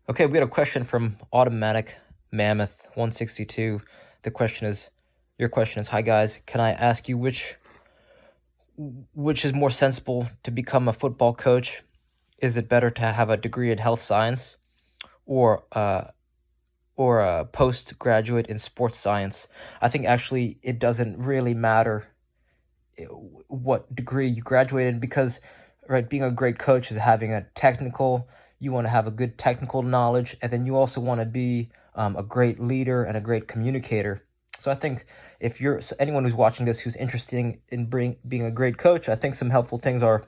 Okay, we had a question from Automatic Mammoth 162. Your question is, hi guys, can I ask you which is more sensible to become a football coach? Is it better to have a degree in health science or a postgraduate in sports science? I think actually it doesn't really matter what degree you graduate in because, right, being a great coach is having you want to have a good technical knowledge, and then you also want to be a great leader and a great communicator. So I think if anyone who's watching this who's interested in being a great coach, I think some helpful things are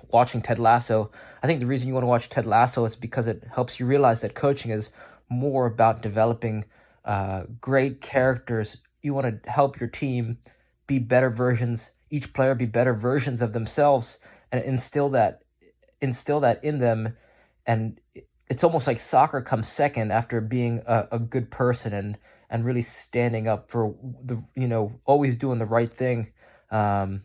watching Ted Lasso. I think the reason you want to watch Ted Lasso is because it helps you realize that coaching is more about developing great characters. You want to help your team be better versions, each player be better versions of themselves, and instill that in them. And it's almost like soccer comes second after being a good person and really standing up for always doing the right thing. The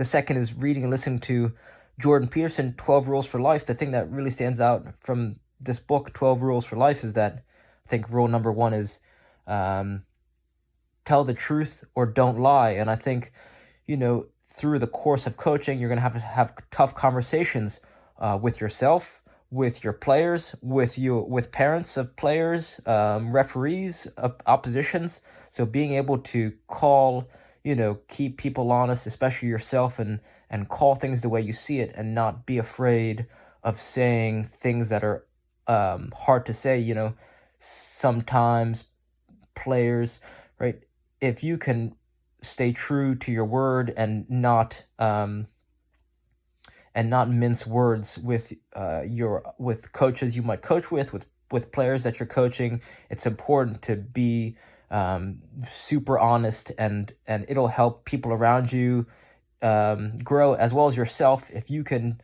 second is reading and listening to Jordan Peterson, 12 Rules for Life. The thing that really stands out from this book, 12 Rules for Life, is that I think rule number one is tell the truth or don't lie. And I think, through the course of coaching, you're going to have tough conversations with yourself, with your players, with parents of players, referees, oppositions. So being able to keep people honest, especially yourself, and call things the way you see it, and not be afraid of saying things that are hard to say. Sometimes players, right? If you can stay true to your word and not mince words with coaches you might coach with players that you're coaching, it's important to be super honest, and it'll help people around you grow as well as yourself if you can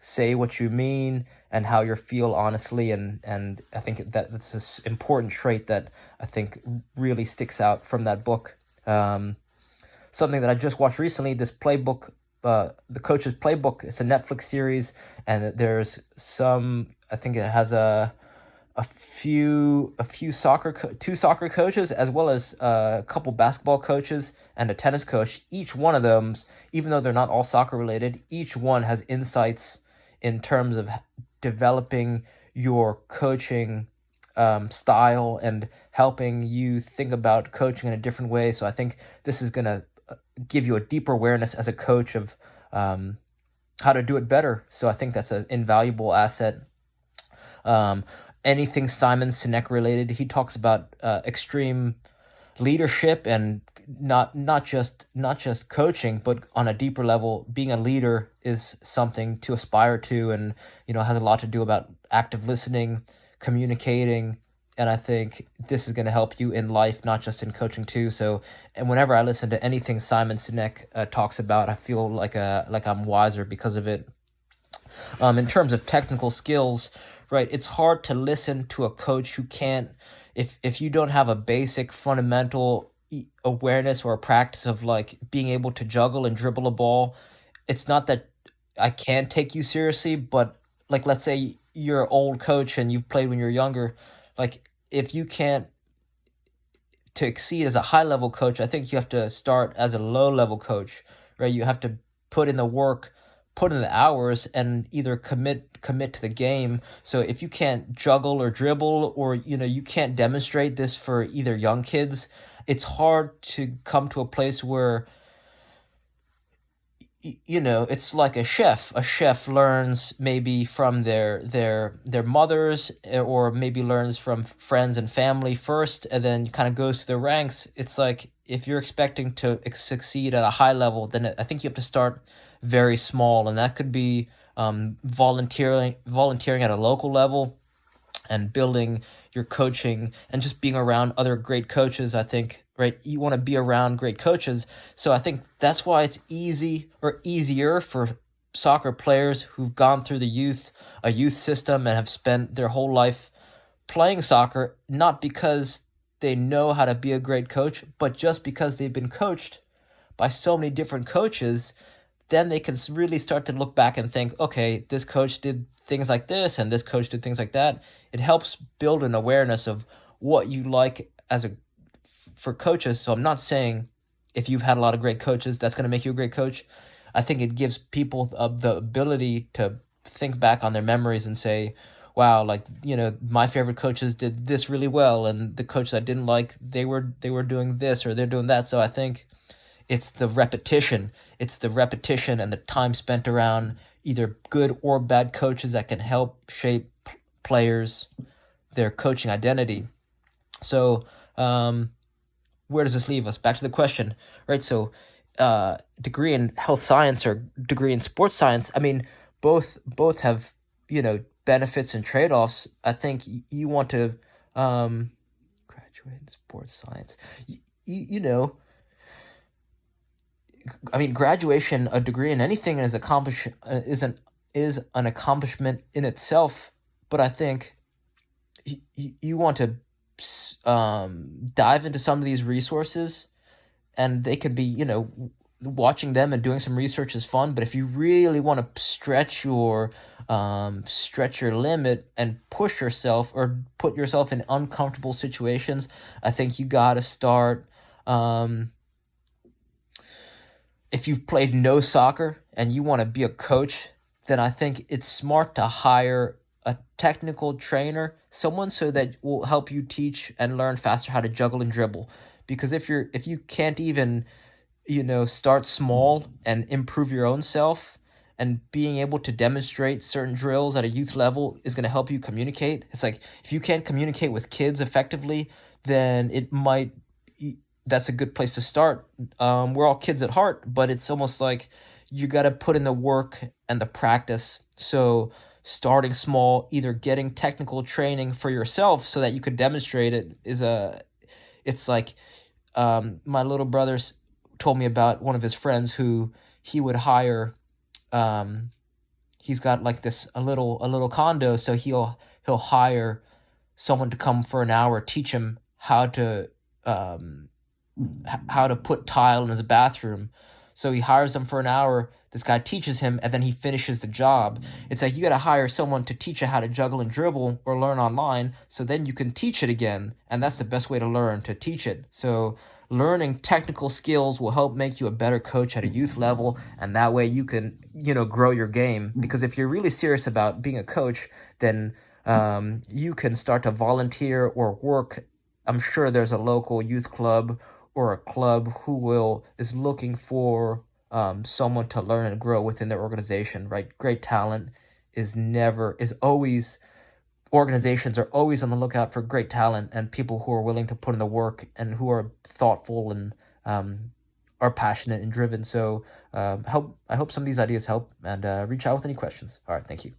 say what you mean and how you feel honestly. And I think that's an important trait that I think really sticks out from that book. Something that I just watched recently, this playbook, the Coach's Playbook. It's a Netflix series, and there's I think it has a few two soccer coaches, as well as a couple basketball coaches and a tennis coach. Each one of them, even though they're not all soccer related, each one has insights in terms of developing your coaching style and helping you think about coaching in a different way. So I think this is going to give you a deeper awareness as a coach of how to do it better. So I think that's an invaluable asset. Anything Simon Sinek related, he talks about extreme leadership, and not just coaching, but on a deeper level, being a leader is something to aspire to, and has a lot to do about active listening, communicating. And I think this is going to help you in life, not just in coaching too. So, and whenever I listen to anything Simon Sinek talks about, I feel like I'm wiser because of it. In terms of technical skills, right, it's hard to listen to a coach who can't, if you don't have a basic fundamental awareness or a practice of like being able to juggle and dribble a ball. It's not that I can't take you seriously, but like, let's say you're an old coach and you've played when you're younger. Like, if you can't to exceed as a high level coach, I think you have to start as a low level coach, right? You have to put in the work, put in the hours, and either commit to the game. So if you can't juggle or dribble, or you can't demonstrate this for either young kids, it's hard to come to a place where it's like a chef learns maybe from their mothers, or maybe learns from friends and family first, and then kind of goes through the ranks. It's like, if you're expecting to succeed at a high level, then I think you have to start very small, and that could be volunteering at a local level, and building your coaching and just being around other great coaches. I think, right, you want to be around great coaches. So I think that's why it's easier for soccer players who've gone through a youth system and have spent their whole life playing soccer, not because they know how to be a great coach, but just because they've been coached by so many different coaches then they can really start to look back and think, okay, this coach did things like this and this coach did things like that. It helps build an awareness of what you like for coaches. So I'm not saying if you've had a lot of great coaches, that's going to make you a great coach. I think it gives people the ability to think back on their memories and say, wow, like, my favorite coaches did this really well, and the coaches I didn't like, they were doing this or they're doing that. So I think it's the repetition. It's the repetition and the time spent around either good or bad coaches that can help shape players, their coaching identity. So, where does this leave us? Back to the question, right? So, degree in health science or degree in sports science. I mean, both have benefits and trade-offs. I think you want to graduate in sports science. I mean, graduation, a degree in anything is an accomplishment in itself. But I think you want to dive into some of these resources, and they can be, watching them and doing some research is fun. But if you really want to stretch your limit and push yourself or put yourself in uncomfortable situations, I think you got to start. If you've played no soccer and you want to be a coach, then I think it's smart to hire a technical trainer, someone so that will help you teach and learn faster how to juggle and dribble. Because if you can't even, start small and improve your own self, and being able to demonstrate certain drills at a youth level is going to help you communicate. It's like, if you can't communicate with kids effectively, then that's a good place to start. We're all kids at heart, but it's almost like you got to put in the work and the practice. So starting small, either getting technical training for yourself so that you could demonstrate it it's like, my little brother's told me about one of his friends who he would hire. He's got like a little condo, so he'll hire someone to come for an hour, teach him how to put tile in his bathroom. So he hires them for an hour. This guy teaches him, and then he finishes the job. It's like you got to hire someone to teach you how to juggle and dribble or learn online, so then you can teach it again. And that's the best way to learn, to teach it. So learning technical skills will help make you a better coach at a youth level, and that way you can, grow your game. Because if you're really serious about being a coach, then you can start to volunteer or work. I'm sure there's a local youth club or a club who is looking for someone to learn and grow within their organization, right? Great talent organizations are always on the lookout for great talent and people who are willing to put in the work and who are thoughtful and are passionate and driven. So I hope some of these ideas help, and reach out with any questions. All right, thank you.